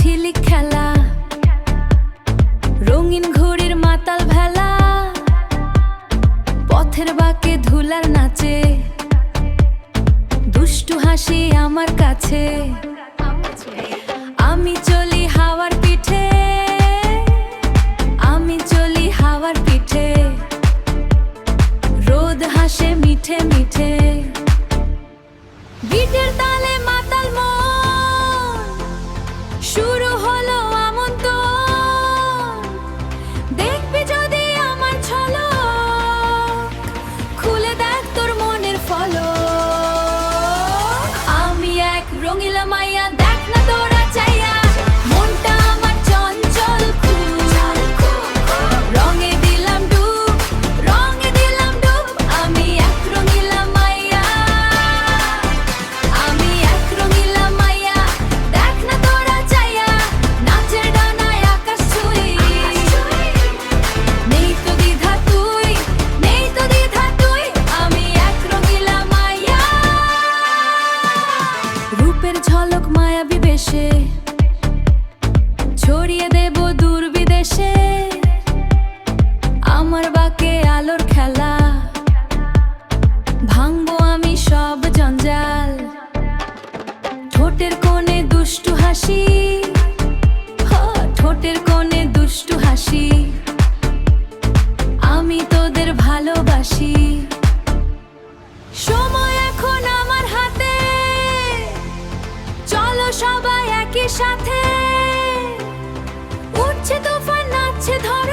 ঝিলিক খেলা, রঙিন ঘড়ির মাতাল ভেলা, পথের বাঁকে ধুলার নাচে, দুষ্টু হাসি আমার কাছে। আমি চলি হাওয়ার পিঠে, আমি চলি হাওয়ার পিঠে, রোদ হাসে মিঠে মিঠে। বিটের তালে মাতাল মন, শুরু হলো আমন্ত্রণ। দেখবি যদি আমার ঝলক, খুলে দেখ তোর মনের ফলক। আমি এক রঙিলা মাইয়া, দেখ না তোরা চাইয়া, মনটা আমার চঞ্চল খুব। রঙে দিলাম ডুব, রঙে দিলাম ডুব, আমি এক রঙিলা মাইয়া, আমি এক রঙিলা মাইয়া। দেখ না তোরা চাইয়া, নাচের ডানায় আকাশ ছুঁই। নেই তো দ্বিধা তুই, নেই তো দ্বিধা তুই, আমি এক রঙিলা মাইয়া। রূপের ঝলক মায়াবী বেশে, ছড়িয়ে দেব দূর বিদেশে। আমার বাঁকে আলোর খেলা, ভাঙবো আমি সব জঞ্জাল। ঠোঁটের কোণে দুষ্টু হাসি, ঠোঁটের কোণে দুষ্টু হাসি, আমি তোদের ভালোবাসি। সময় এখন আমার হাতে, চলো সবাই একই সাথে। উঠছে তুফান, নাচছে ধর